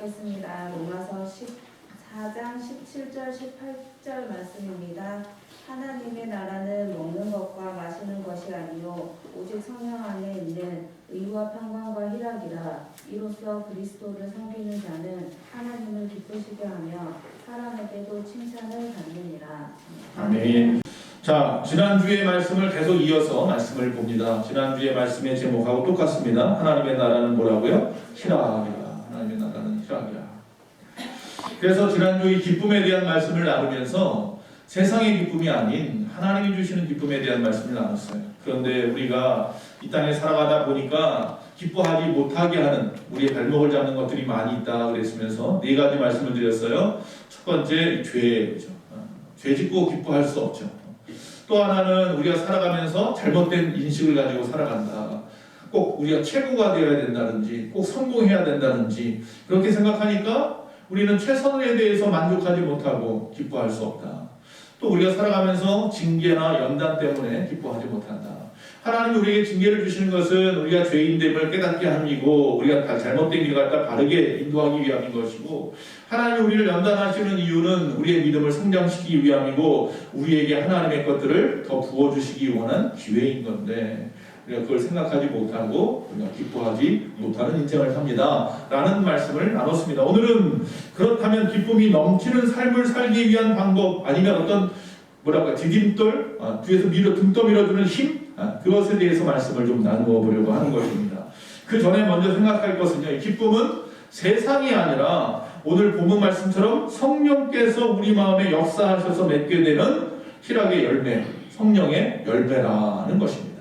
하겠습니다. 로마서 14장 17절 18절 말씀입니다. 하나님의 나라는 먹는 것과 마시는 것이 아니요 오직 성령 안에 있는 의와 평강과 희락이라. 이로써 그리스도를 섬기는 자는 하나님을 기쁘시게 하며 사람에게도 칭찬을 받느니라. 아멘. 자, 지난주의 말씀을 계속 이어서 말씀을 봅니다. 지난주의 말씀의 제목하고 똑같습니다. 하나님의 나라는 뭐라고요? 희락이라. 하나님의 나라는 희락이라. 그래서 지난주 이 기쁨에 대한 말씀을 나누면서 세상의 기쁨이 아닌 하나님이 주시는 기쁨에 대한 말씀을 나눴어요. 그런데 우리가 이 땅에 살아가다 보니까 기뻐하지 못하게 하는 우리의 발목을 잡는 것들이 많이 있다 그랬으면서 네 가지 말씀을 드렸어요. 첫 번째, 죄죠. 죄 짓고 기뻐할 수 없죠. 또 하나는 우리가 살아가면서 잘못된 인식을 가지고 살아간다. 꼭 우리가 최고가 되어야 된다든지 꼭 성공해야 된다든지 그렇게 생각하니까 우리는 최선에 대해서 만족하지 못하고 기뻐할 수 없다. 또 우리가 살아가면서 징계나 연단 때문에 기뻐하지 못한다. 하나님이 우리에게 징계를 주시는 것은 우리가 죄인됨을 깨닫게 함이고 우리가 다 잘못된 길 갖다 바르게 인도하기 위함인 것이고, 하나님이 우리를 연단하시는 이유는 우리의 믿음을 성장시키기 위함이고 우리에게 하나님의 것들을 더 부어주시기 원한 기회인 건데 우리가 그걸 생각하지 못하고 우리가 기뻐하지 못하는 인생을 삽니다 라는 말씀을 나눴습니다. 오늘은 그렇다면 기쁨이 넘치는 삶을 살기 위한 방법, 아니면 어떤 디딤돌, 뒤에서 등 떠밀어주는 힘, 그것에 대해서 말씀을 좀 나누어 보려고 하는 것입니다. 그 전에 먼저 생각할 것은요, 기쁨은 세상이 아니라 오늘 본문 말씀처럼 성령께서 우리 마음에 역사하셔서 맺게 되는 희락의 열매, 성령의 열매라는 것입니다.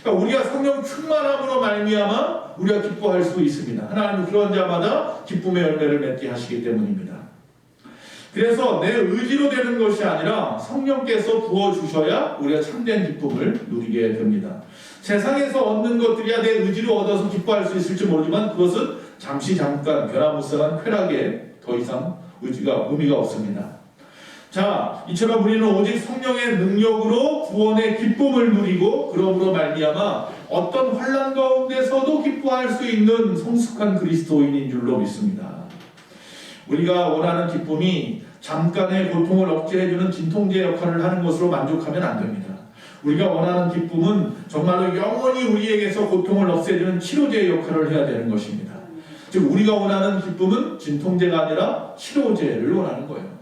그러니까 우리가 성령 충만함으로 말미암아 우리가 기뻐할 수 있습니다. 하나님은 그런 자마다 기쁨의 열매를 맺게 하시기 때문입니다. 그래서 내 의지로 되는 것이 아니라 성령께서 부어주셔야 우리가 참된 기쁨을 누리게 됩니다. 세상에서 얻는 것들이야 내 의지로 얻어서 기뻐할 수 있을지 모르지만 그것은 잠깐 변화무쌍한 쾌락에 더 이상 의미가 없습니다. 자, 이처럼 우리는 오직 성령의 능력으로 구원의 기쁨을 누리고 그러므로 말미암아 어떤 환난 가운데서도 기뻐할 수 있는 성숙한 그리스도인인 줄로 믿습니다. 우리가 원하는 기쁨이 잠깐의 고통을 억제해주는 진통제 역할을 하는 것으로 만족하면 안 됩니다. 우리가 원하는 기쁨은 정말로 영원히 우리에게서 고통을 없애주는 치료제 역할을 해야 되는 것입니다. 즉 우리가 원하는 기쁨은 진통제가 아니라 치료제를 원하는 거예요.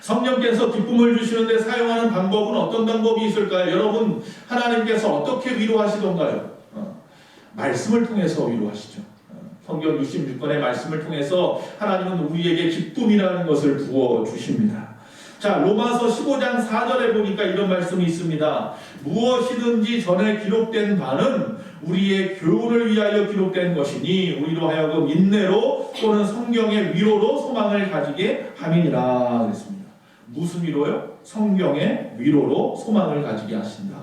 성령께서 기쁨을 주시는데 사용하는 방법은 어떤 방법이 있을까요? 여러분, 하나님께서 어떻게 위로하시던가요? 말씀을 통해서 위로하시죠. 성경 66권의 말씀을 통해서 하나님은 우리에게 기쁨이라는 것을 부어주십니다. 자, 로마서 15장 4절에 보니까 이런 말씀이 있습니다. 무엇이든지 전에 기록된 바는 우리의 교훈을 위하여 기록된 것이니 우리로 하여금 인내로 또는 성경의 위로로 소망을 가지게 함이니라 그랬습니다. 무슨 위로요? 성경의 위로로 소망을 가지게 하신다.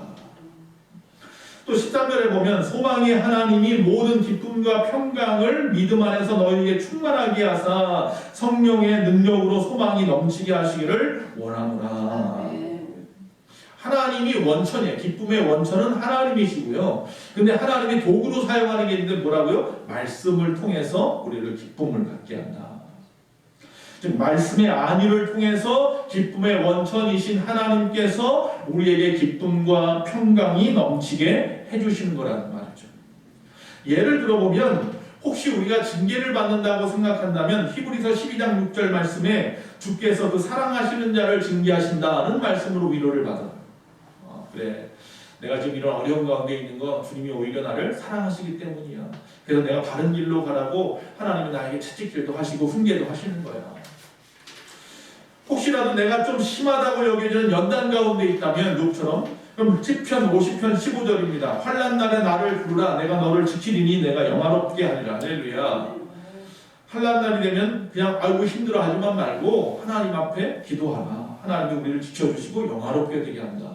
또 13절에 보면 소망이 하나님이 모든 기쁨과 평강을 믿음 안에서 너희에게 충만하게 하사 성령의 능력으로 소망이 넘치게 하시기를 원하노라. 하나님이 원천이에요. 기쁨의 원천은 하나님이시고요. 근데 하나님이 도구로 사용하는 게 있는데 뭐라고요? 말씀을 통해서 우리를 기쁨을 갖게 한다. 즉 말씀의 안위를 통해서 기쁨의 원천이신 하나님께서 우리에게 기쁨과 평강이 넘치게 해주시는 거라는 말이죠. 예를 들어보면 혹시 우리가 징계를 받는다고 생각한다면 히브리서 12장 6절 말씀에 주께서 그 사랑하시는 자를 징계하신다는 말씀으로 위로를 받아요. 그래, 내가 지금 이런 어려운 가운데 있는 거 주님이 오히려 나를 사랑하시기 때문이야. 그래서 내가 바른 길로 가라고 하나님이 나에게 채찍질도 하시고 훈계도 하시는 거야. 혹시라도 내가 좀 심하다고 여겨지는 연단 가운데 있다면 욥처럼, 그럼 10편 50편 15절입니다. 환난 날에 나를 부르라. 내가 너를 지키리니 내가 영화롭게 하리라. 할렐루야. 환난 날이 되면 그냥 아이고 힘들어 하지만 말고 하나님 앞에 기도하라. 하나님이 우리를 지켜주시고 영화롭게 되게 한다.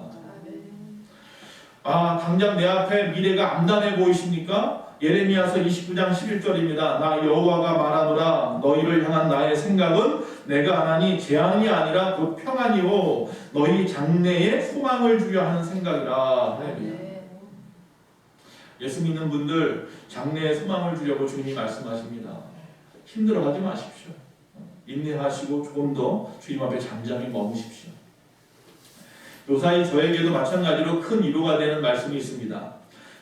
당장 내 앞에 미래가 암담해 보이십니까? 예레미야서 29장 11절입니다. 나 여호와가 말하노라. 너희를 향한 나의 생각은 내가 하나니 재앙이 아니라 곧 평안이요 너희 장래에 소망을 주려 하는 생각이라. 예수 믿는 분들 장래에 소망을 주려고 주님이 말씀하십니다. 힘들어하지 마십시오. 인내하시고 조금 더 주님 앞에 잠잠히 머무십시오. 요사이 저에게도 마찬가지로 큰 위로가 되는 말씀이 있습니다.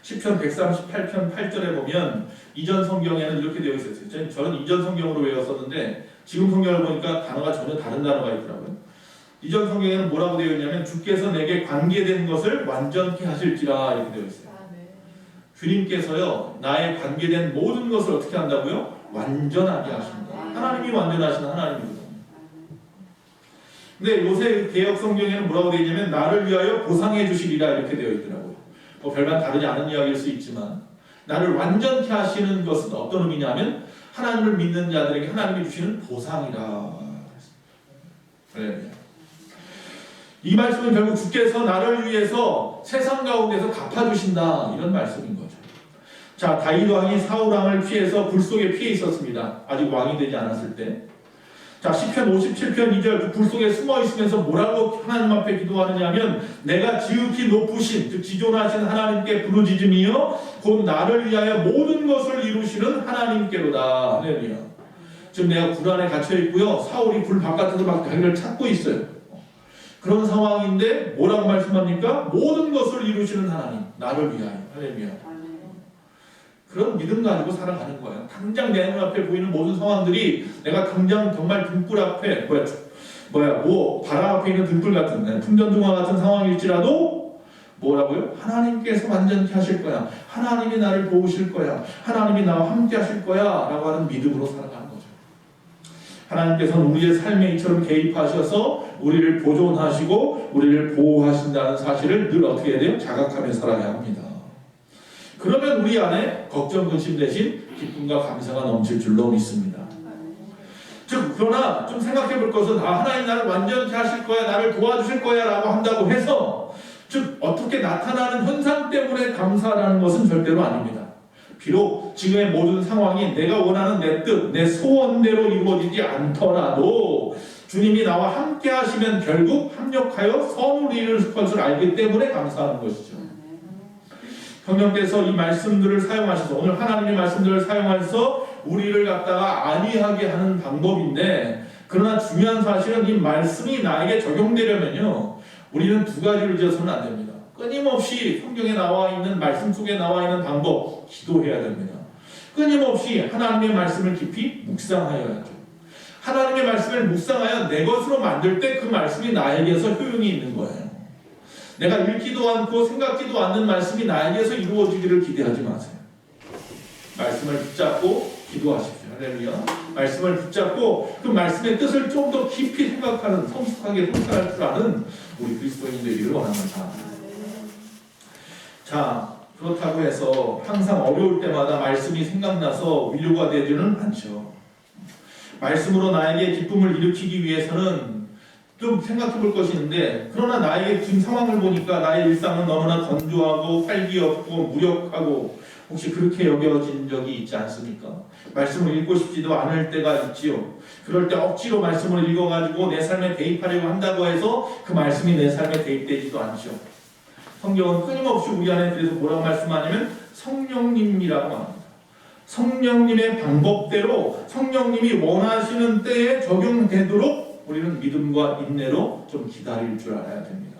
시편 138편 8절에 보면 이전 성경에는 이렇게 되어 있었어요. 저는 이전 성경으로 외웠었는데 지금 성경을 보니까 단어가 전혀 다른 단어가 있더라고요. 이전 성경에는 뭐라고 되어 있냐면 주께서 내게 관계된 것을 완전케 하실지라 이렇게 되어 있어요. 주님께서요 나의 관계된 모든 것을 어떻게 한다고요? 완전하게 하십니다. 하나님이 완전하신 하나님이거든요. 근데 요새 개역 성경에는 뭐라고 되어 있냐면 나를 위하여 보상해 주시리라 이렇게 되어 있더라고요. 뭐 별반 다르지 않은 이야기일 수 있지만 나를 완전케 하시는 것은 어떤 의미냐면 하나님을 믿는 자들에게 하나님이 주시는 보상이라. 네. 이 말씀은 결국 주께서 나를 위해서 세상 가운데서 갚아주신다 이런 말씀인 거죠. 자, 다윗 왕이 사울 왕을 피해서 불 속에 피해 있었습니다. 아직 왕이 되지 않았을 때. 자, 시편 57편 2절 그 불 속에 숨어 있으면서 뭐라고 하나님 앞에 기도하느냐 하면 내가 지극히 높으신 즉 지존하신 하나님께 부르짖으며 곧 나를 위하여 모든 것을 이루시는 하나님께로다. 할렐루야. 지금 내가 굴 안에 갇혀 있고요. 사울이 굴 바깥에서 막 자기를 찾고 있어요. 그런 상황인데 뭐라고 말씀합니까? 모든 것을 이루시는 하나님 나를 위하여. 할렐루야. 그런 믿음 가지고 살아가는 거예요. 당장 내 눈앞에 보이는 모든 상황들이 내가 당장 정말 등불 앞에 바람 앞에 있는 등불 같은 풍전등화 같은 상황일지라도 뭐라고요? 하나님께서 완전히 하실 거야. 하나님이 나를 도우실 거야. 하나님이 나와 함께 하실 거야 라고 하는 믿음으로 살아가는 거죠. 하나님께서는 우리의 삶에 이처럼 개입하셔서 우리를 보존하시고 우리를 보호하신다는 사실을 늘 어떻게 해야 돼요? 자각하며 살아야 합니다. 그러면 우리 안에 걱정, 근심 대신 기쁨과 감사가 넘칠 줄로 믿습니다. 즉 그러나 좀 생각해 볼 것은 하나님 나를 완전히 하실 거야, 나를 도와주실 거야 라고 한다고 해서 즉 어떻게 나타나는 현상 때문에 감사라는 것은 절대로 아닙니다. 비록 지금의 모든 상황이 내가 원하는 내 뜻, 내 소원대로 이루어지지 않더라도 주님이 나와 함께 하시면 결국 합력하여 선을 이룰 것을 알기 때문에 감사하는 것이죠. 성령께서 이 말씀들을 사용하셔서 오늘 하나님의 말씀들을 사용해서 우리를 갖다가 안위하게 하는 방법인데 그러나 중요한 사실은 이 말씀이 나에게 적용되려면요 우리는 두 가지를 지어서는 안 됩니다. 끊임없이 성경에 나와 있는 말씀 속에 나와 있는 방법 기도해야 됩니다. 끊임없이 하나님의 말씀을 깊이 묵상하여야죠. 하나님의 말씀을 묵상하여 내 것으로 만들 때 그 말씀이 나에게서 효용이 있는 거예요. 내가 읽지도 않고 생각지도 않는 말씀이 나에게서 이루어지기를 기대하지 마세요. 말씀을 붙잡고 기도하십시오. 할렐루야. 말씀을 붙잡고 그 말씀의 뜻을 좀 더 깊이 생각하는 성숙하게 성찰할 줄 아는 우리 그리스도인들이기를 원합니다. 자, 그렇다고 해서 항상 어려울 때마다 말씀이 생각나서 위로가 되지는 않죠. 말씀으로 나에게 기쁨을 일으키기 위해서는 좀 생각해 볼 것이 있는데 그러나 나의 지금 상황을 보니까 나의 일상은 너무나 건조하고 활기 없고 무력하고 혹시 그렇게 여겨진 적이 있지 않습니까? 말씀을 읽고 싶지도 않을 때가 있지요. 그럴 때 억지로 말씀을 읽어가지고 내 삶에 대입하려고 한다고 해서 그 말씀이 내 삶에 대입되지도 않죠. 성경은 끊임없이 우리 안에 그래서 뭐라고 말씀하냐면 성령님이라고 합니다. 성령님의 방법대로 성령님이 원하시는 때에 적용되도록 우리는 믿음과 인내로 좀 기다릴 줄 알아야 됩니다.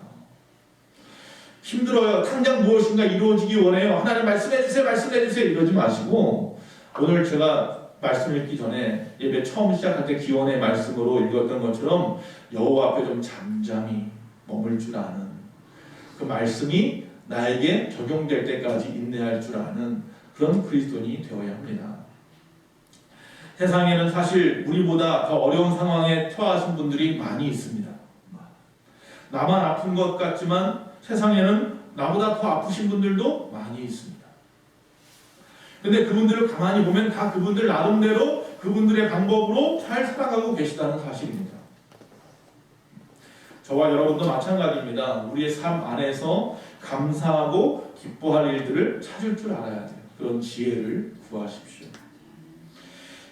힘들어요. 당장 무엇인가 이루어지기 원해요. 하나님 말씀해주세요. 말씀해주세요. 이러지 마시고 오늘 제가 말씀 읽기 전에 예배 처음 시작할 때 기원의 말씀으로 읽었던 것처럼 여호와 앞에 좀 잠잠히 머물 줄 아는 그 말씀이 나에게 적용될 때까지 인내할 줄 아는 그런 그리스도인이 되어야 합니다. 세상에는 사실 우리보다 더 어려운 상황에 처하신 분들이 많이 있습니다. 나만 아픈 것 같지만 세상에는 나보다 더 아프신 분들도 많이 있습니다. 근데 그분들을 가만히 보면 다 그분들 나름대로 그분들의 방법으로 잘 살아가고 계시다는 사실입니다. 저와 여러분도 마찬가지입니다. 우리의 삶 안에서 감사하고 기뻐할 일들을 찾을 줄 알아야 돼요. 그런 지혜를 구하십시오.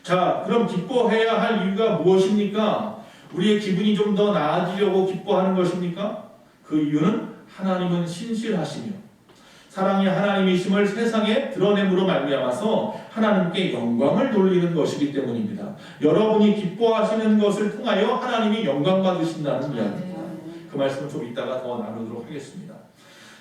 자, 그럼 기뻐해야 할 이유가 무엇입니까? 우리의 기분이 좀 더 나아지려고 기뻐하는 것입니까? 그 이유는 하나님은 신실하시며 사랑이 하나님이심을 세상에 드러냄으로 말미암아서 하나님께 영광을 돌리는 것이기 때문입니다. 여러분이 기뻐하시는 것을 통하여 하나님이 영광 받으신다는 이야기입니다. 그 말씀을 좀 이따가 더 나누도록 하겠습니다.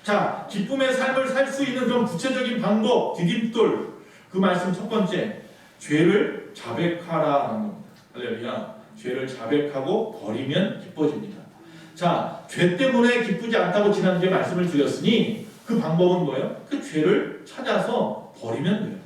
자, 기쁨의 삶을 살 수 있는 좀 구체적인 방법, 디딤돌. 그 말씀 첫 번째, 죄를 자백하라는 겁니다. 할렐루야. 죄를 자백하고 버리면 기뻐집니다. 자, 죄 때문에 기쁘지 않다고 지난주에 말씀을 드렸으니 그 방법은 뭐예요? 그 죄를 찾아서 버리면 돼요.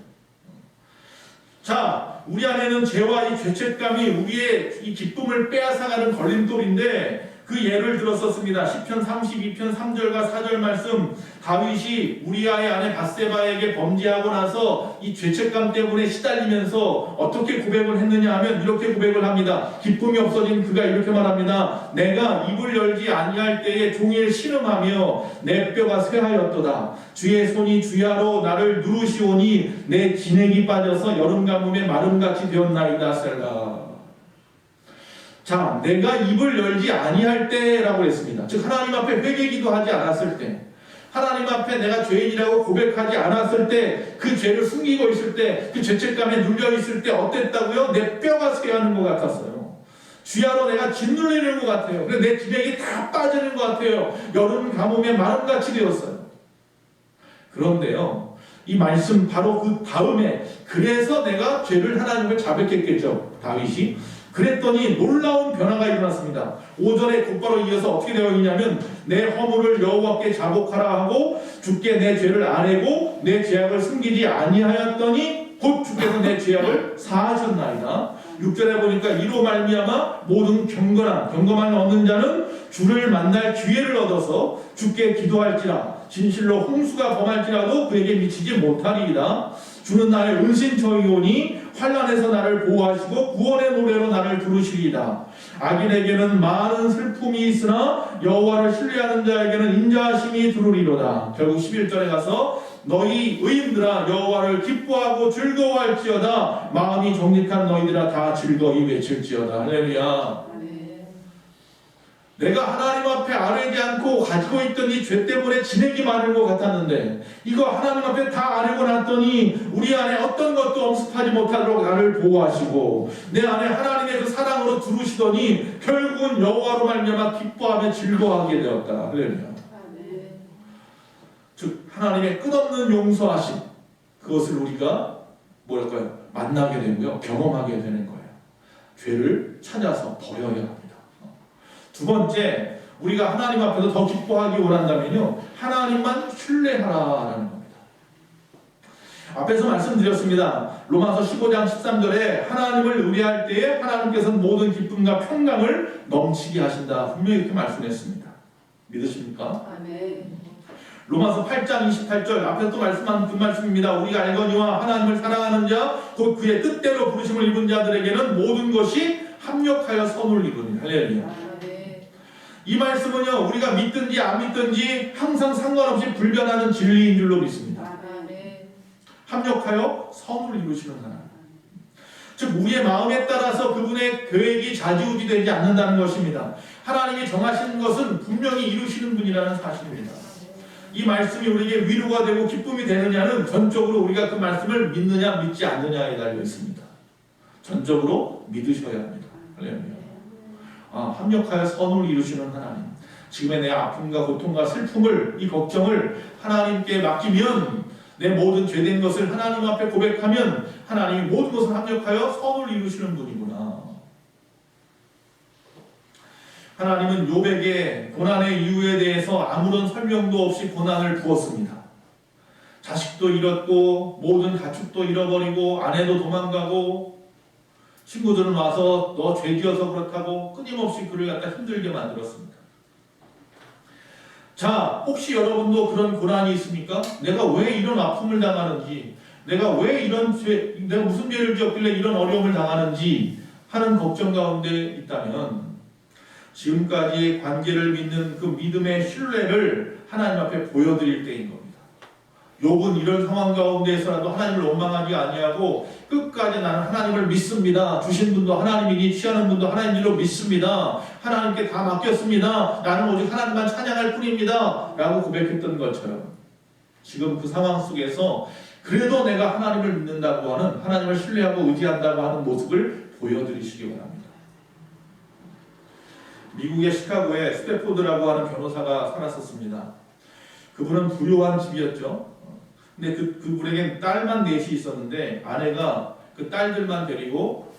자, 우리 안에는 죄와 이 죄책감이 우리의 이 기쁨을 빼앗아가는 걸림돌인데 그 예를 들었었습니다. 시편 32편 3절과 4절 말씀, 다윗이 우리아의 아내 밧세바에게 범죄하고 나서 이 죄책감 때문에 시달리면서 어떻게 고백을 했느냐 하면 이렇게 고백을 합니다. 기쁨이 없어진 그가 이렇게 말합니다. 내가 입을 열지 아니할 때에 종일 신음하며 내 뼈가 쇠하였도다. 주의 손이 주야로 나를 누르시오니 내 진액이 빠져서 여름 가뭄에 마름같이 되었나이다. 셀라. 자, 내가 입을 열지 아니할 때라고 했습니다. 즉 하나님 앞에 회개기도 하지 않았을 때, 하나님 앞에 내가 죄인이라고 고백하지 않았을 때, 그 죄를 숨기고 있을 때, 그 죄책감에 눌려 있을 때 어땠다고요? 내 뼈가 쇠하는 것 같았어요. 주야로 내가 짓눌리는 것 같아요. 그래서 내 진액이 다 빠지는 것 같아요. 여름 가뭄에 마름같이 되었어요. 그런데요, 이 말씀 바로 그 다음에 그래서 내가 죄를 하나님을 자백했겠죠. 다윗이. 그랬더니 놀라운 변화가 일어났습니다. 5절에 곧바로 이어서 어떻게 되어 있냐면 내 허물을 여호와께 자복하라 하고 주께 내 죄를 아뢰고 내 죄악을 숨기지 아니하였더니 곧 주께서 내 죄악을 사하셨나이다. 6절에 보니까 이로 말미암아 모든 경건함을 얻는 자는 주를 만날 기회를 얻어서 주께 기도할지라 진실로 홍수가 범할지라도 그에게 미치지 못하리이다. 주는 나의 은신처이오니 환난에서 나를 보호하시고 구원의 노래로 나를 부르시리이다. 악인에게는 많은 슬픔이 있으나 여호와를 신뢰하는 자에게는 인자하심이 두루리로다. 결국 11절에 가서 너희 의인들아 여호와를 기뻐하고 즐거워할지어다. 마음이 정직한 너희들아 다 즐거이 외칠지어다. 할렐루야. 내가 하나님 앞에 아뢰지 않고 가지고 있던 이 죄 때문에 진액이 많은 것 같았는데 이거 하나님 앞에 다 아뢰고 났더니 우리 안에 어떤 것도 엄습하지 못하도록 나를 보호하시고 내 안에 하나님의 그 사랑으로 두르시더니 결국은 여호와로 말미암아 기뻐하며 즐거워하게 되었다. 할렐루야. 즉 하나님의 끝없는 용서하심, 그것을 우리가 뭐랄까요? 만나게 되고요, 경험하게 되는 거예요. 죄를 찾아서 버려야 합니다. 두 번째, 우리가 하나님 앞에서 더 기뻐하기 원한다면요, 하나님만 신뢰하라라는 겁니다. 앞에서 말씀드렸습니다. 로마서 15장 13절에 하나님을 의뢰할 때에 하나님께서는 모든 기쁨과 평강을 넘치게 하신다. 분명히 이렇게 말씀했습니다. 믿으십니까? 아멘. 로마서 8장 28절 앞에서 또 말씀한 그 말씀입니다. 우리가 알거니와 하나님을 사랑하는 자 곧 그의 뜻대로 부르심을 입은 자들에게는 모든 것이 합력하여 선을 이루니. 할렐루야. 이 말씀은요, 우리가 믿든지 안 믿든지 항상 상관없이 불변하는 진리인 줄로 믿습니다. 합력하여 선을 이루시는 하나님. 즉 우리의 마음에 따라서 그분의 계획이 좌지우지되지 않는다는 것입니다. 하나님이 정하시는 것은 분명히 이루시는 분이라는 사실입니다. 이 말씀이 우리에게 위로가 되고 기쁨이 되느냐는 전적으로 우리가 그 말씀을 믿느냐 믿지 않느냐에 달려 있습니다. 전적으로 믿으셔야 합니다. 할렐루야. 합력하여 선을 이루시는 하나님. 지금의 내 아픔과 고통과 슬픔을, 이 걱정을 하나님께 맡기면, 내 모든 죄된 것을 하나님 앞에 고백하면 하나님이 모든 것을 합력하여 선을 이루시는 분이구나. 하나님은 욥에게 고난의 이유에 대해서 아무런 설명도 없이 고난을 부었습니다. 자식도 잃었고 모든 가축도 잃어버리고 아내도 도망가고 친구들은 와서 너 죄지어서 그렇다고 끊임없이 그를 갖다 힘들게 만들었습니다. 자, 혹시 여러분도 그런 고난이 있습니까? 내가 왜 이런 아픔을 당하는지, 내가 왜 내가 무슨 죄를 지었길래 이런 어려움을 당하는지 하는 걱정 가운데 있다면 지금까지의 관계를 믿는 그 믿음의 신뢰를 하나님 앞에 보여드릴 때인 겁니다. 욥은 이런 상황 가운데에서라도 하나님을 원망하지 아니하고 끝까지 나는 하나님을 믿습니다. 주신 분도 하나님이니 취하는 분도 하나님일로 믿습니다. 하나님께 다 맡겼습니다. 나는 오직 하나님만 찬양할 뿐입니다. 라고 고백했던 것처럼 지금 그 상황 속에서 그래도 내가 하나님을 믿는다고 하는, 하나님을 신뢰하고 의지한다고 하는 모습을 보여드리시기 바랍니다. 미국의 시카고에 스태포드라고 하는 변호사가 살았었습니다. 그분은 부유한 집이었죠. 근데 그분에겐 딸만 넷이 있었는데 아내가 그 딸들만 데리고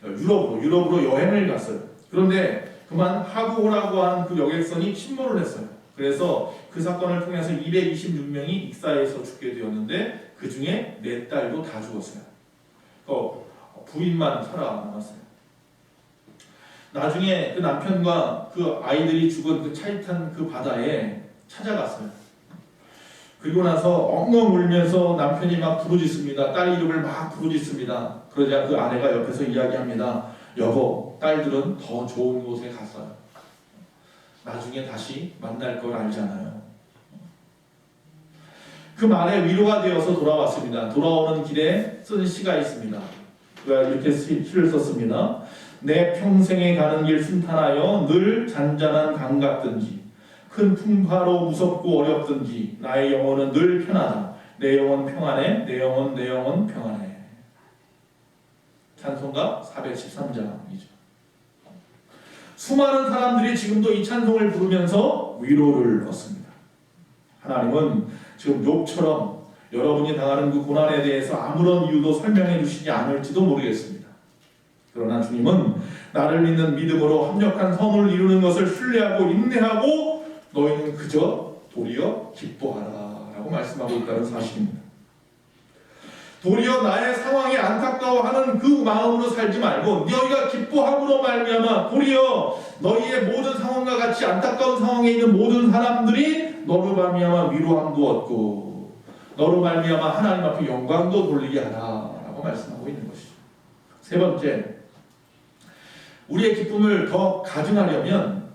유럽으로 여행을 갔어요. 그런데 그만 하구호라고 하는 그 여객선이 침몰을 했어요. 그래서 그 사건을 통해서 226명이 익사해서 죽게 되었는데 그 중에 4딸도 다 죽었어요. 부인만 살아남았어요. 나중에 그 남편과 그 아이들이 죽은 그 차이탄 그 바다에 찾아갔어요. 그리고 나서 엉엉 울면서 남편이 막 부르짖습니다. 딸 이름을 막 부르짖습니다. 그러자 그 아내가 옆에서 이야기합니다. 여보, 딸들은 더 좋은 곳에 갔어요. 나중에 다시 만날 걸 알잖아요. 그 말에 위로가 되어서 돌아왔습니다. 돌아오는 길에 쓴 시가 있습니다. 그가 이렇게 시를 썼습니다. 내 평생에 가는 길 순탄하여 늘 잔잔한 강 같든지 큰 풍파로 무섭고 어렵든지 나의 영혼은 늘 편하다. 내 영혼 평안해. 내 영혼 평안해. 찬송가 413장이죠. 수많은 사람들이 지금도 이 찬송을 부르면서 위로를 얻습니다. 하나님은 지금 욥처럼 여러분이 당하는 그 고난에 대해서 아무런 이유도 설명해 주시지 않을지도 모르겠습니다. 그러나 주님은 나를 믿는 믿음으로 합력한 선을 이루는 것을 신뢰하고 인내하고 너희는 그저 도리어 기뻐하라 라고 말씀하고 있다는 사실입니다. 도리어 나의 상황이 안타까워하는 그 마음으로 살지 말고 너희가 기뻐함으로 말미암아 도리어 너희의 모든 상황과 같이 안타까운 상황에 있는 모든 사람들이 너로 말미암아 위로함도 얻고 너로 말미암아 하나님 앞에 영광도 돌리게 하라 라고 말씀하고 있는 것이죠. 세 번째, 우리의 기쁨을 더 가증하려면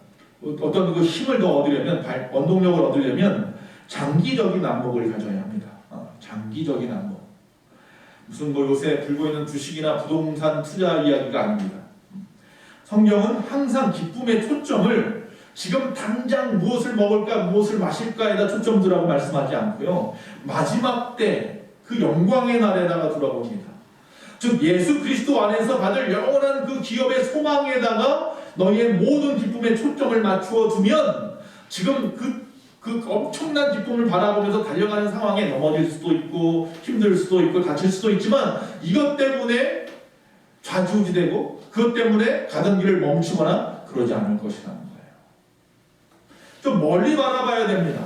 어떤 그 힘을 더 얻으려면 원동력을 얻으려면 장기적인 안목을 가져야 합니다. 장기적인 안목. 무슨 요새 불고 있는 주식이나 부동산 투자 이야기가 아닙니다. 성경은 항상 기쁨의 초점을 지금 당장 무엇을 먹을까 무엇을 마실까에다 초점 두라고 말씀하지 않고요. 마지막 때 그 영광의 날에다가 두라봅니다. 즉 예수 그리스도 안에서 받을 영원한 그 기업의 소망에다가 너희의 모든 기쁨의 초점을 맞추어 두면 지금 그 엄청난 기쁨을 바라보면서 달려가는 상황에 넘어질 수도 있고 힘들 수도 있고 다칠 수도 있지만 이것 때문에 좌지우지되고 그것 때문에 가던 길을 멈추거나 그러지 않을 것이라는 거예요. 좀 멀리 바라봐야 됩니다.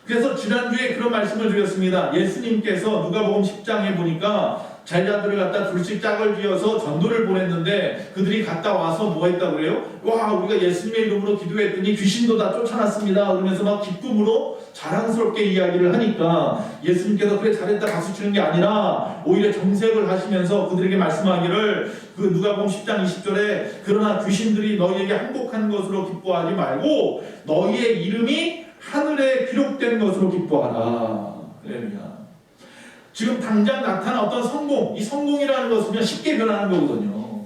그래서 지난주에 그런 말씀을 드렸습니다. 예수님께서 누가복음 10장에 보니까 제자들을 갖다 둘씩 짝을 지어서 전도를 보냈는데 그들이 갔다 와서 뭐 했다고 그래요? 와, 우리가 예수님의 이름으로 기도했더니 귀신도 다 쫓아났습니다. 그러면서 막 기쁨으로 자랑스럽게 이야기를 하니까 예수님께서 그래 잘했다 박수 치는 게 아니라 오히려 정색을 하시면서 그들에게 말씀하기를 그 누가복음 10장 20절에 그러나 귀신들이 너희에게 항복한 것으로 기뻐하지 말고 너희의 이름이 하늘에 기록된 것으로 기뻐하라. 그래요. 지금 당장 나타난 어떤 성공, 이 성공이라는 것은 쉽게 변하는 거거든요.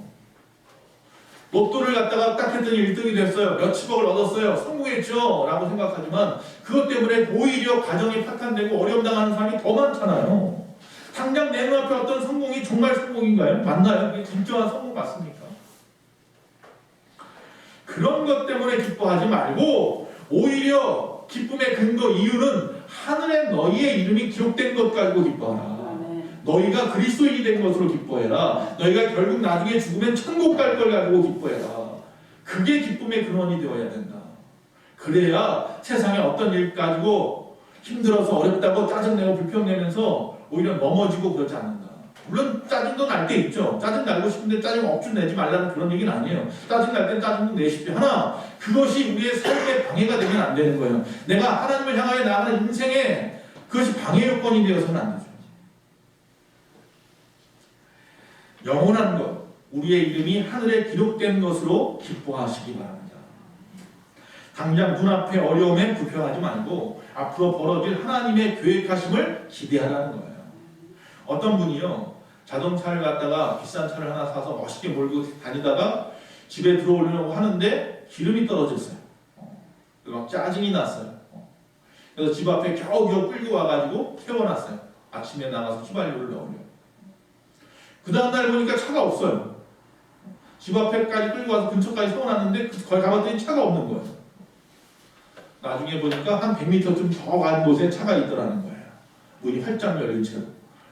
로또를 갖다가 딱 했더니 1등이 됐어요. 몇십억을 얻었어요. 성공했죠. 라고 생각하지만 그것 때문에 오히려 가정이 파탄되고 어려움 당하는 사람이 더 많잖아요. 당장 내 눈앞에 어떤 성공이 정말 성공인가요? 맞나요? 그게 진정한 성공 맞습니까? 그런 것 때문에 기뻐하지 말고 오히려 기쁨의 근거 이유는 하늘에 너희의 이름이 기록된 것 가지고 기뻐하라. 너희가 그리스도인이 된 것으로 기뻐해라. 너희가 결국 나중에 죽으면 천국 갈 걸 가지고 기뻐해라. 그게 기쁨의 근원이 되어야 된다. 그래야 세상에 어떤 일 가지고 힘들어서 어렵다고 짜증내고 불평내면서 오히려 넘어지고 그러지 않는다. 물론 짜증도 날 때 있죠. 짜증 날고 싶은데 짜증 억지 내지 말라는 그런 얘기는 아니에요. 짜증 날 땐 짜증도 내십시오. 하나, 그것이 우리의 삶의 방해가 되면 안 되는 거예요. 내가 하나님을 향하여 나아가는 인생에 그것이 방해 요건이 되어서는 안 되죠. 영원한 것, 우리의 이름이 하늘에 기록된 것으로 기뻐하시기 바랍니다. 당장 눈앞의 어려움에 불평하지 말고 앞으로 벌어질 하나님의 계획하심을 기대하라는 거예요. 어떤 분이요, 자동차를 갖다가 비싼 차를 하나 사서 멋있게 몰고 다니다가 집에 들어오려고 하는데 기름이 떨어졌어요. 막 짜증이 났어요. 그래서 집 앞에 겨우겨우 끌고 와가지고 태워놨어요. 아침에 나가서 휘발유를 넣으려. 그 다음날 보니까 차가 없어요. 집 앞에까지 끌고 와서 근처까지 세워놨는데 거기 가봤더니 차가 없는 거예요. 나중에 보니까 한 100m쯤 더 간 곳에 차가 있더라는 거예요. 문이 활짝 열린 채로.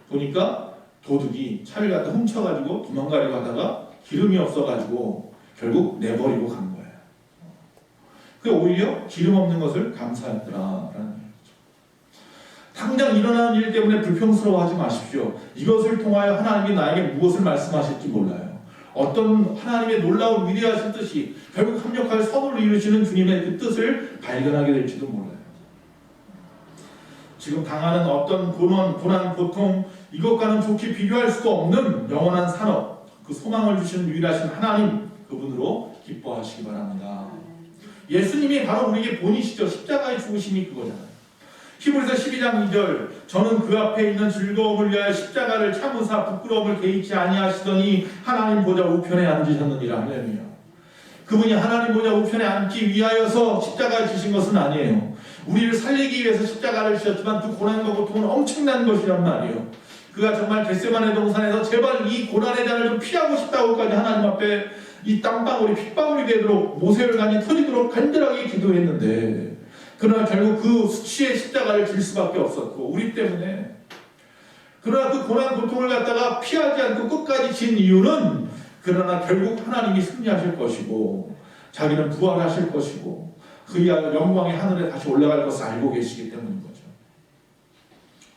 보니까 도둑이 차를 갖다 훔쳐가지고 도망가려고 하다가 기름이 없어가지고 결국 내버리고 간 거예요. 그 오히려 기름 없는 것을 감사했더라라는 얘기죠. 당장 일어나는 일 때문에 불평스러워하지 마십시오. 이것을 통하여 하나님이 나에게 무엇을 말씀하실지 몰라요. 어떤 하나님의 놀라운 위대하신 뜻이 결국 합력할 선을 이루시는 주님의 그 뜻을 발견하게 될지도 몰라요. 지금 당하는 어떤 고난, 고통, 이것과는 좋게 비교할 수가 없는 영원한 산업, 그 소망을 주시는 유일하신 하나님, 그분으로 기뻐하시기 바랍니다. 예수님이 바로 우리에게 본이시죠. 십자가의 죽으심이 그거잖아요. 히브리서 12장 2절, 저는 그 앞에 있는 즐거움을 위하여 십자가를 참으사 부끄러움을 개의치 아니하시더니 하나님 보좌 우편에 앉으셨느니라. 할렐루야. 그분이 하나님 보좌 우편에 앉기 위하여서 십자가에 지신 것은 아니에요. 우리를 살리기 위해서 십자가를 지셨지만 그 고난과 고통은 엄청난 것이란 말이에요. 그가 정말 겟세마네 동산에서 제발 이 고난의 잔을 좀 피하고 싶다고까지 하나님 앞에 이 땀방울이 핏방울이 되도록 모세혈관이 터지도록 간절하게 기도했는데, 그러나 결국 그 수치의 십자가를 질 수밖에 없었고, 우리 때문에. 그러나 그 고난 고통을 갖다가 피하지 않고 끝까지 진 이유는, 그러나 결국 하나님이 승리하실 것이고 자기는 부활하실 것이고 그의 영광의 하늘에 다시 올라갈 것을 알고 계시기 때문인 거죠.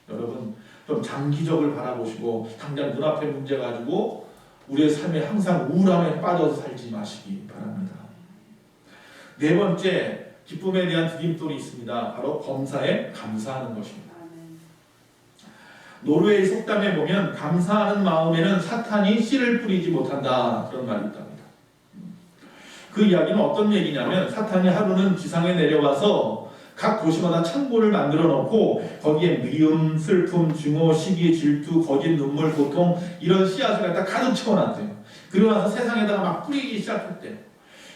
여러분 좀 장기적을 바라보시고 당장 눈앞에 문제 가지고 우리의 삶에 항상 우울함에 빠져서 살지 마시기 바랍니다. 네 번째, 기쁨에 대한 디딤돌이 있습니다. 바로 범사에 감사하는 것입니다. 노르웨이 속담에 보면 감사하는 마음에는 사탄이 씨를 뿌리지 못한다, 그런 말이 있답니다. 그 이야기는 어떤 얘기냐면, 사탄이 하루는 지상에 내려와서 각 도시마다 창고를 만들어 놓고 거기에 미움, 슬픔, 증오, 시기, 질투, 거짓, 눈물, 고통 이런 씨앗을 갖다 가득 채워놨대요. 그러고 나서 세상에다가 막 뿌리기 시작했대요.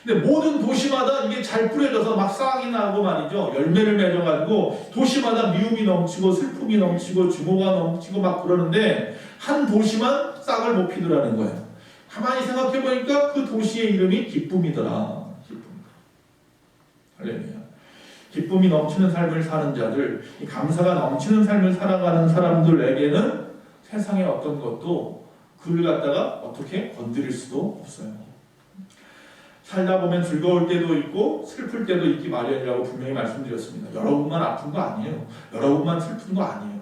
근데 모든 도시마다 이게 잘 뿌려져서 막 싹이 나고 말이죠. 열매를 맺어가지고 도시마다 미움이 넘치고 슬픔이 넘치고 증오가 넘치고 막 그러는데 한 도시만 싹을 못 피더라는 거예요. 가만히 생각해보니까 그 도시의 이름이 기쁨이더라. 기쁨. 할렐루야. 기쁨이 넘치는 삶을 사는 자들, 감사가 넘치는 삶을 살아가는 사람들에게는 세상의 어떤 것도 그를 갖다가 어떻게 건드릴 수도 없어요. 살다 보면 즐거울 때도 있고 슬플 때도 있기 마련이라고 분명히 말씀드렸습니다. 여러분만 아픈 거 아니에요. 여러분만 슬픈 거 아니에요.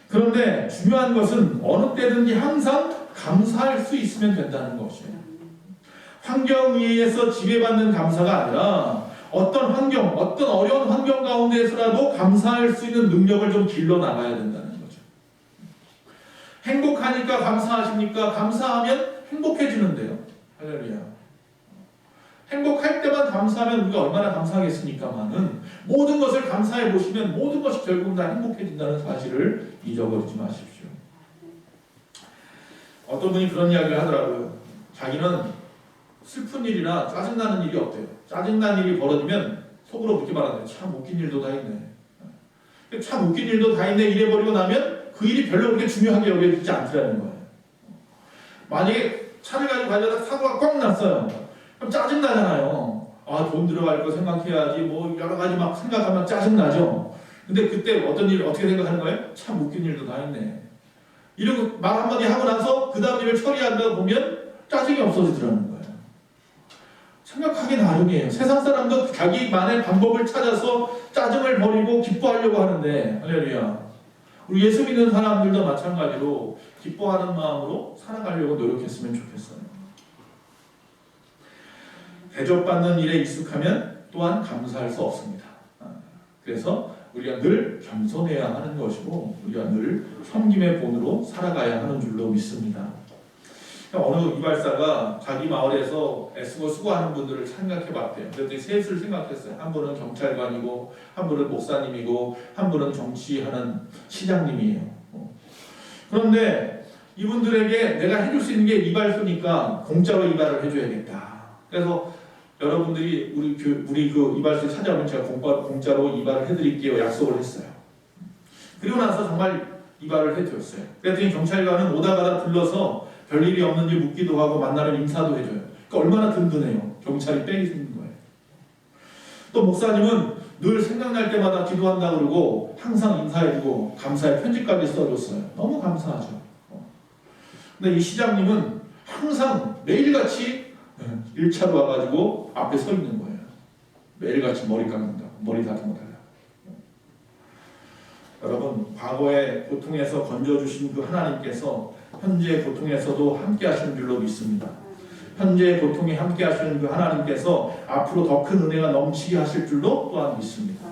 그런데 중요한 것은 어느 때든지 항상 감사할 수 있으면 된다는 것이에요. 환경에 의해서 지배받는 감사가 아니라 어떤 환경, 어떤 어려운 환경 가운데서라도 감사할 수 있는 능력을 좀 길러나가야 된다는 거죠. 행복하니까 감사하십니까? 감사하면 행복해지는데요. 할렐루야. 행복할 때만 감사하면 우리가 얼마나 감사하겠습니까마는 모든 것을 감사해 보시면 모든 것이 결국 다 행복해진다는 사실을 잊어버리지 마십시오. 어떤 분이 그런 이야기를 하더라고요. 자기는 슬픈 일이나 짜증나는 일이 없대요. 짜증나는 일이 벌어지면 속으로 묻기 바란대요. 참 웃긴 일도 다 있네. 참 웃긴 일도 다 있네 이래버리고 나면 그 일이 별로 그렇게 중요하게 여겨지지 않더라는 거예요. 만약에 차를 가지고 가려다 사고가 꽉 났어요. 그럼 짜증나잖아요. 아, 돈 들어갈 거 생각해야지, 뭐 여러 가지 막 생각하면 짜증나죠. 근데 그때 어떤 일 어떻게 생각하는 거예요? 참 웃긴 일도 다 있네. 이러고 말 한마디 하고 나서 그 다음 일을 처리한다 보면 짜증이 없어지더라는 거예요. 생각하기 나름이에요. 세상 사람도 자기만의 방법을 찾아서 짜증을 버리고 기뻐하려고 하는데, 할렐루야. 우리 예수 믿는 사람들도 마찬가지로 기뻐하는 마음으로 살아가려고 노력했으면 좋겠어요. 대접받는 일에 익숙하면 또한 감사할 수 없습니다. 그래서 우리가 늘 겸손해야 하는 것이고 우리가 늘 섬김의 본으로 살아가야 하는 줄로 믿습니다. 어느 이발사가 자기 마을에서 애쓰고 수고하는 분들을 생각해봤대요. 그랬더니 셋을 생각했어요. 한 분은 경찰관이고 한 분은 목사님이고 한 분은 정치하는 시장님이에요. 그런데 이분들에게 내가 해줄 수 있는 게 이발소니까 공짜로 이발을 해줘야겠다. 그래서 여러분들이 우리 그 이발소에 찾아오면 제가 공짜로 이발을 해드릴게요 약속을 했어요. 그리고 나서 정말 이발을 해드렸어요. 그랬더니 경찰관은 오다 가다 들러서 별일이 없는지 묻기도 하고 만나면 인사도 해줘요. 그러니까 얼마나 든든해요. 경찰이 빽이 생긴 거예요. 또 목사님은 늘 생각날 때마다 기도한다 그러고 항상 인사해주고 감사의 편지까지 써줬어요. 너무 감사하죠. 근데 이 시장님은 항상 매일같이 1차로 와가지고 앞에 서 있는 거예요. 매일같이 머리 깎는다. 머리 다듬어 달라. 여러분, 과거의 고통에서 건져주신 그 하나님께서 현재의 고통에서도 함께 하시는 줄로 믿습니다. 현재의 고통에 함께 하시는 그 하나님께서 앞으로 더 큰 은혜가 넘치게 하실 줄로 또한 믿습니다.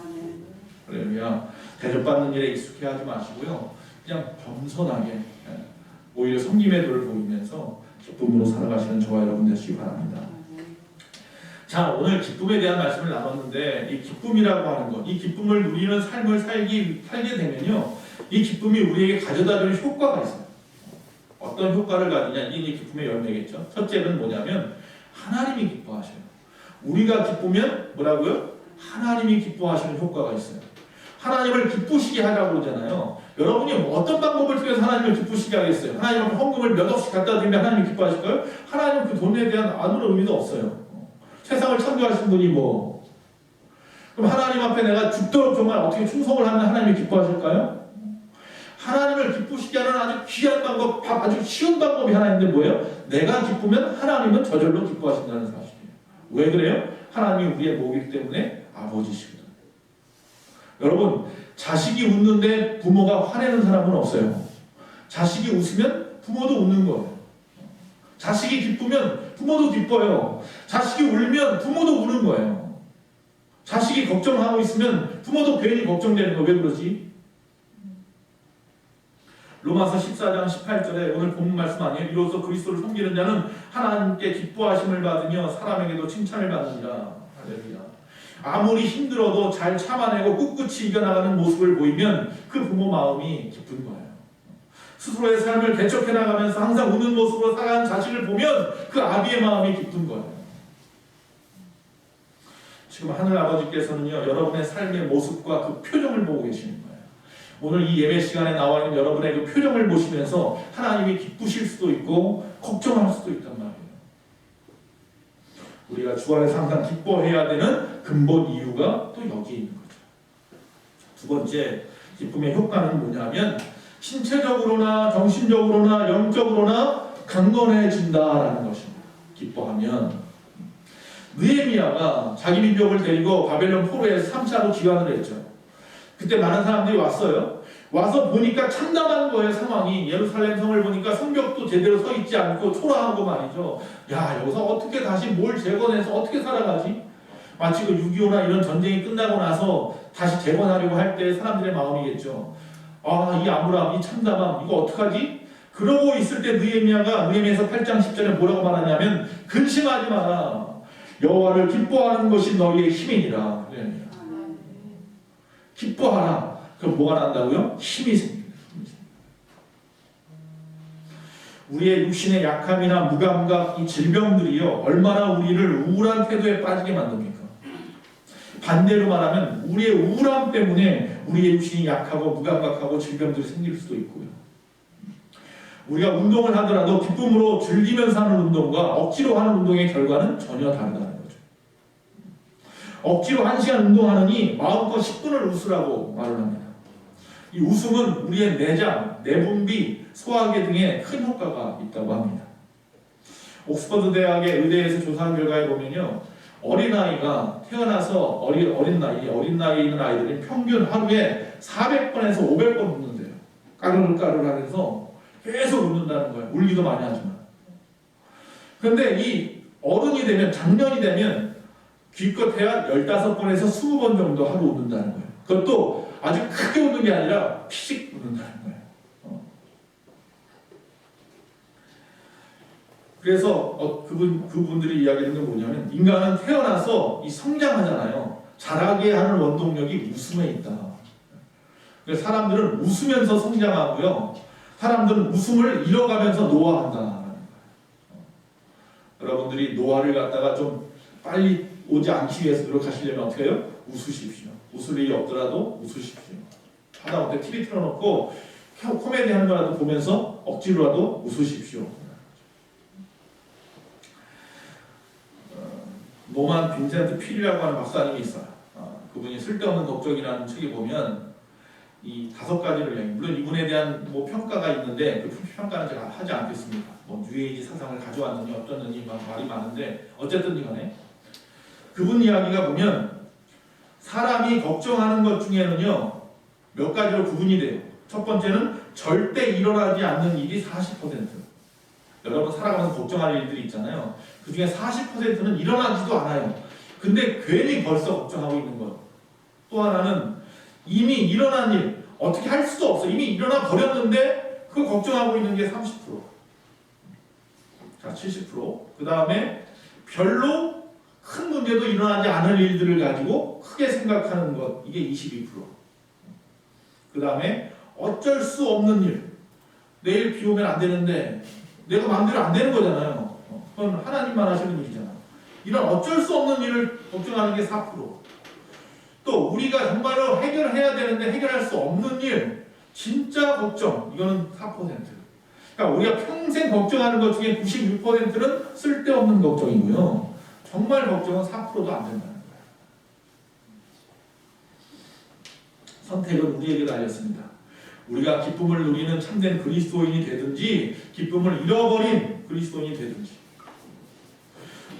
그러면 대접받는 일에 익숙해 하지 마시고요. 그냥 겸손하게 오히려 섬김의 도를 보이면서 기쁨으로 살아가시는 저와 여러분 되시기 바랍니다. 자, 오늘 기쁨에 대한 말씀을 나눴는데 이 기쁨이라고 하는 것, 이 기쁨을 누리는 삶을 살게 되면요, 이 기쁨이 우리에게 가져다주는 효과가 있어요. 어떤 효과를 가지냐, 이게 기쁨의 열매겠죠. 첫째는 뭐냐면 하나님이 기뻐하셔요. 우리가 기쁘면 뭐라고요? 하나님이 기뻐하시는 효과가 있어요. 하나님을 기쁘시게 하라고 그러잖아요. 여러분이 어떤 방법을 통해서 하나님을 기쁘시게 하겠어요? 하나님 앞에 헌금을 몇 억씩 갖다 드리면 하나님이 기뻐하실까요? 하나님은 그 돈에 대한 아무런 의미도 없어요. 세상을 창조하신 분이 뭐, 그럼 하나님 앞에 내가 죽도록 정말 어떻게 충성을 하면 하나님이 기뻐하실까요? 하나님을 기쁘시게 하는 아주 귀한 방법, 아주 쉬운 방법이 하나 있는데 뭐예요? 내가 기쁘면 하나님은 저절로 기뻐하신다는 사실이에요. 왜 그래요? 하나님이 우리의 목이기 때문에 아버지시거든요. 여러분, 자식이 웃는데 부모가 화내는 사람은 없어요. 자식이 웃으면 부모도 웃는 거예요. 자식이 기쁘면 부모도 기뻐요. 자식이 울면 부모도 우는 거예요. 자식이 걱정하고 있으면 부모도 괜히 걱정되는 거예요. 왜 그러지? 로마서 14장 18절에 오늘 본문 말씀 아니에요? 이로써 그리스도를 섬기는 자는 하나님께 기뻐하심을 받으며 사람에게도 칭찬을 받느니라. 할렐루야. 아무리 힘들어도 잘 참아내고 꿋꿋이 이겨나가는 모습을 보이면 그 부모 마음이 기쁜 거예요. 스스로의 삶을 개척해 나가면서 항상 우는 모습으로 살아가는 자식을 보면 그 아비의 마음이 기쁜 거예요. 지금 하늘 아버지께서는요, 여러분의 삶의 모습과 그 표정을 보고 계시는 거예요. 오늘 이 예배 시간에 나와 있는 여러분의 그 표정을 보시면서 하나님이 기쁘실 수도 있고 걱정할 수도 있단 말이에요. 우리가 주 안에서 항상 기뻐해야 되는 근본 이유가 또 여기에 있는 거죠. 두 번째, 기쁨의 효과는 뭐냐면 신체적으로나 정신적으로나 영적으로나 강건해진다라는 것입니다. 기뻐하면. 느헤미야가 자기 민족을 데리고 바벨론 포로에서 3차로 귀환을 했죠. 그때 많은 사람들이 왔어요. 와서 보니까 참담한 거예요, 상황이. 예루살렘 성을 보니까 성벽도 제대로 서 있지 않고 초라하고 말이죠. 야, 여기서 어떻게 다시 뭘 재건해서 어떻게 살아가지? 마치 그 6.25나 이런 전쟁이 끝나고 나서 다시 재건하려고 할 때 사람들의 마음이겠죠. 아, 이 암울함, 이 참담함, 이거 어떡하지? 그러고 있을 때 느헤미야서 8장 10절에 뭐라고 말하냐면 근심하지 마라. 여호와를 기뻐하는 것이 너희의 힘이니라. 기뻐하라. 그럼 뭐가 난다고요? 힘이 생깁니다. 우리의 육신의 약함이나 무감각, 이 질병들이요, 얼마나 우리를 우울한 태도에 빠지게 만듭니까? 반대로 말하면 우리의 우울함 때문에 우리의 육신이 약하고 무감각하고 질병들이 생길 수도 있고요. 우리가 운동을 하더라도 기쁨으로 즐기면서 하는 운동과 억지로 하는 운동의 결과는 전혀 다르다는 거죠. 억지로 1시간 운동하느니 마음껏 10분을 웃으라고 말을 합니다. 이 웃음은 우리의 내장, 내분비, 소화계 등에 큰 효과가 있다고 합니다. 옥스퍼드 대학의 의대에서 조사한 결과에 보면요, 어린아이가 태어나서 어린 나이에 있는 아이들이 평균 하루에 400번에서 500번 웃는데요. 까르르 하면서 계속 웃는다는 거예요. 울기도 많이 하지만. 그런데 이 어른이 되면, 장년이 되면 기껏해야 15번에서 20번 정도 하루 웃는다는 거예요. 그것도 아주 크게 웃는 게 아니라 피식 웃는다는 거예요. 그래서 그분들이 이야기하는 건 뭐냐면, 인간은 태어나서 이 성장하잖아요. 자라게 하는 원동력이 웃음에 있다. 그래서 사람들은 웃으면서 성장하고요, 사람들은 웃음을 잃어가면서 노화한다는 거예요. 여러분들이 노화를 갖다가 좀 빨리 오지 않기 위해서 노력하시려면 어떻게 해요? 웃으십시오. 웃을 일이 없더라도 웃으십시오. 하다못해 TV 틀어놓고 코미디 하는 거라도 보면서 억지로라도 웃으십시오. 노만 빈센트 필이라고 하는 박사님이 있어요. 그분이 쓸데없는 걱정이라는 책에 보면 이 5가지를 물론 이분에 대한 뭐 평가가 있는데 그 평가는 제가 하지 않겠습니다. 뭐 뉴에이지 사상을 가져왔느니 어쩌느니 막 말이 많은데 어쨌든 간에 그분 이야기가 보면 사람이 걱정하는 것 중에는요 몇 가지로 구분이 돼요. 첫 번째는 절대 일어나지 않는 일이 40%. 여러분 살아가면서 걱정할 일들이 있잖아요. 그 중에 40%는 일어나지도 않아요. 근데 괜히 벌써 걱정하고 있는 것. 또 하나는 이미 일어난 일, 어떻게 할 수도 없어. 이미 일어나 버렸는데 그거 걱정하고 있는 게 30%. 자, 70%. 그 다음에 별로 큰 문제도 일어나지 않을 일들을 가지고 크게 생각하는 것. 이게 22%. 그 다음에 어쩔 수 없는 일. 내일 비 오면 안 되는데 내가 마음대로 안 되는 거잖아요. 그건 하나님만 하시는 일이잖아요. 이런 어쩔 수 없는 일을 걱정하는 게 4%. 또 우리가 정말로 해결해야 되는데 해결할 수 없는 일, 진짜 걱정, 이거는 4%. 그러니까 우리가 평생 걱정하는 것 중에 96%는 쓸데없는 걱정이고요. 정말 걱정은 4%도 안 된다는 거예요. 선택은 우리에게 달렸습니다. 우리가 기쁨을 누리는 참된 그리스도인이 되든지 기쁨을 잃어버린 그리스도인이 되든지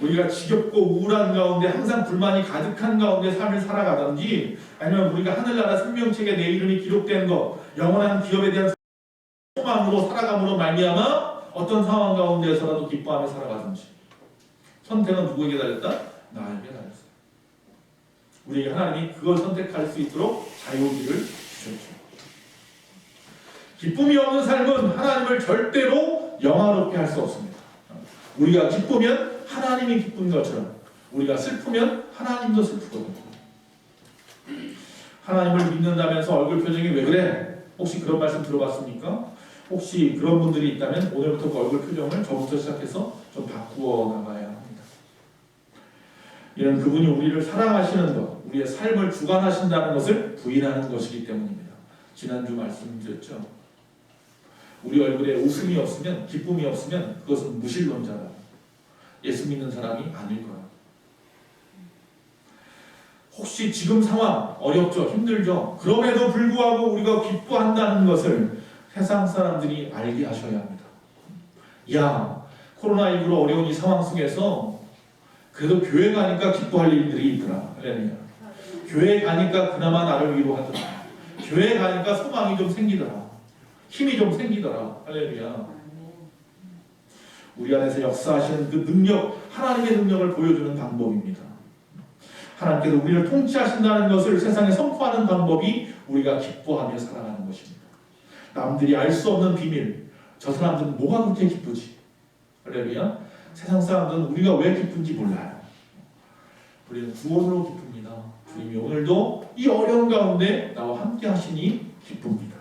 우리가 지겹고 우울한 가운데 항상 불만이 가득한 가운데 삶을 살아가든지 아니면 우리가 하늘나라 생명책에 내 이름이 기록된 것 영원한 기업에 대한 소망으로 살아감으로 말미암아 어떤 상황 가운데서라도 기뻐하며 살아가든지 선택은 누구에게 달렸다? 나에게 달렸어요. 우리에게 하나님이 그걸 선택할 수 있도록 자유의지를 주셨죠. 기쁨이 없는 삶은 하나님을 절대로 영화롭게 할 수 없습니다. 우리가 기쁘면 하나님이 기쁜 것처럼 우리가 슬프면 하나님도 슬프거든요. 하나님을 믿는다면서 얼굴 표정이 왜 그래? 혹시 그런 말씀 들어봤습니까? 혹시 그런 분들이 있다면 오늘부터 그 얼굴 표정을 저부터 시작해서 좀 바꾸어 나가야 합니다. 이는 그분이 우리를 사랑하시는 것, 우리의 삶을 주관하신다는 것을 부인하는 것이기 때문입니다. 지난주 말씀드렸죠. 우리 얼굴에 웃음이 없으면, 기쁨이 없으면 그것은 무신론자다. 예수 믿는 사람이 아닐 거야. 혹시 지금 상황 어렵죠? 힘들죠? 그럼에도 불구하고 우리가 기뻐한다는 것을 세상 사람들이 알게 하셔야 합니다. 야, 코로나19로 어려운 이 상황 속에서 그래도 교회 가니까 기뻐할 일들이 있더라. 할렐루야. 교회 가니까 그나마 나를 위로하더라. 교회 가니까 소망이 좀 생기더라. 힘이 좀 생기더라. 할렐루야. 우리 안에서 역사하시는 그 능력, 하나님의 능력을 보여주는 방법입니다. 하나님께서 우리를 통치하신다는 것을 세상에 선포하는 방법이 우리가 기뻐하며 살아가는 것입니다. 남들이 알 수 없는 비밀, 저 사람들은 뭐가 그렇게 기쁘지? 할렐루야. 세상 사람들은 우리가 왜 기쁜지 몰라요. 우리는 구원으로 기쁩니다. 주님이 오늘도 이 어려운 가운데 나와 함께 하시니 기쁩니다.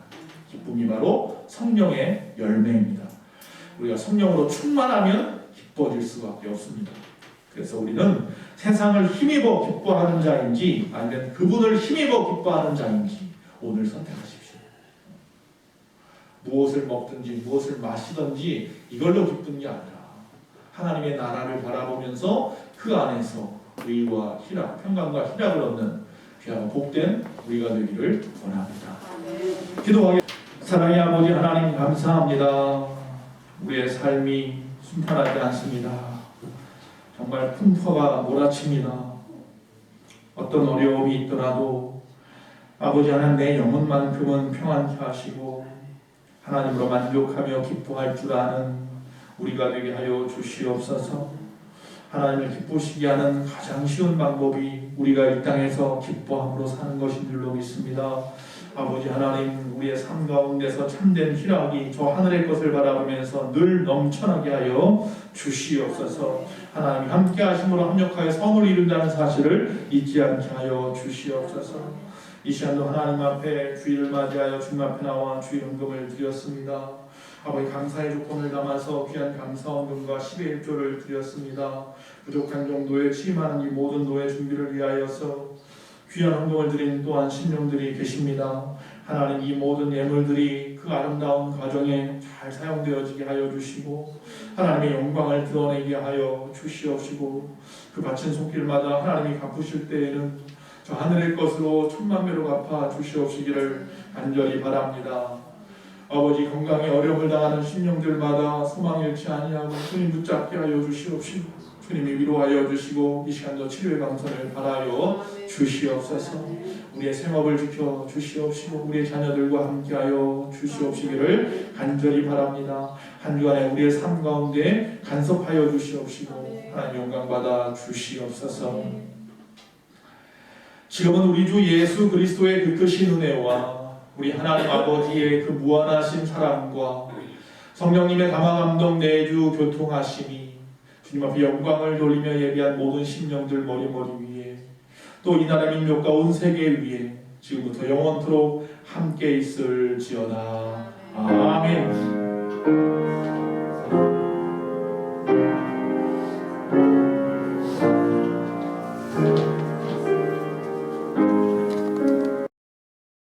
기쁨이 바로 성령의 열매입니다. 우리가 성령으로 충만하면 기뻐질 수밖에 없습니다. 그래서 우리는 세상을 힘입어 기뻐하는 자인지 아니면 그분을 힘입어 기뻐하는 자인지 오늘 선택하십시오. 무엇을 먹든지 무엇을 마시든지 이걸로 기쁜 게 아니라 하나님의 나라를 바라보면서 그 안에서 의와 희락, 평강과 희락을 얻는 귀하고 복된 우리가 되기를 원합니다. 기도하겠습니다. 사랑의 아버지 하나님 감사합니다. 우리의 삶이 순탄하지 않습니다. 정말 풍파가 몰아칩니다. 어떤 어려움이 있더라도 아버지 하나님 내 영혼만큼은 평안케 하시고 하나님으로 만족하며 기뻐할 줄 아는 우리가 되게 하여 주시옵소서. 하나님을 기쁘시게 하는 가장 쉬운 방법이 우리가 이 땅에서 기뻐함으로 사는 것인 줄로 믿습니다. 아버지 하나님, 우리의 삶 가운데서 참된 희락이 저 하늘의 것을 바라보면서 늘 넘쳐나게 하여 주시옵소서. 하나님 함께 하심으로 합력하여 성을 이룬다는 사실을 잊지 않게 하여 주시옵소서. 이 시간도 하나님 앞에 주일을 맞이하여 주님 앞에 나와 주일 헌금을 드렸습니다. 아버지 감사의 조건을 담아서 귀한 감사 헌금과 10의 1조를 드렸습니다. 부족한 정도에 취임하는 이 모든 노예 준비를 위하여서 귀한 헌금을 드린 또한 신령들이 계십니다. 하나님 이 모든 예물들이 그 아름다운 과정에 잘 사용되어지게 하여 주시고 하나님의 영광을 드러내게 하여 주시옵시고 그 바친 손길마다 하나님이 갚으실 때에는 저 하늘의 것으로 천만 배로 갚아 주시옵시기를 간절히 바랍니다. 아버지 건강에 어려움을 당하는 심령들마다 소망 잃지 아니하고 주님 붙잡게 하여 주시옵시고 주님이 위로하여 주시고 이 시간도 치료의 강선을 바라여 주시옵소서. 우리의 생업을 지켜 주시옵시고 우리의 자녀들과 함께하여 주시옵시기를 간절히 바랍니다. 한 주간에 우리의 삶 가운데 간섭하여 주시옵시고 하나님 영광 받아 주시옵소서. 지금은 우리 주 예수 그리스도의 그 크신 은혜와 우리 하나님 아버지의 그 무한하신 사랑과 성령님의 감화 감동 내주 교통하심이 주님 앞에 영광을 돌리며 예비한 모든 심령들 머리머리 위에 또 이 나라 민족과 온 세계 위에 지금부터 영원토록 함께 있을지어다.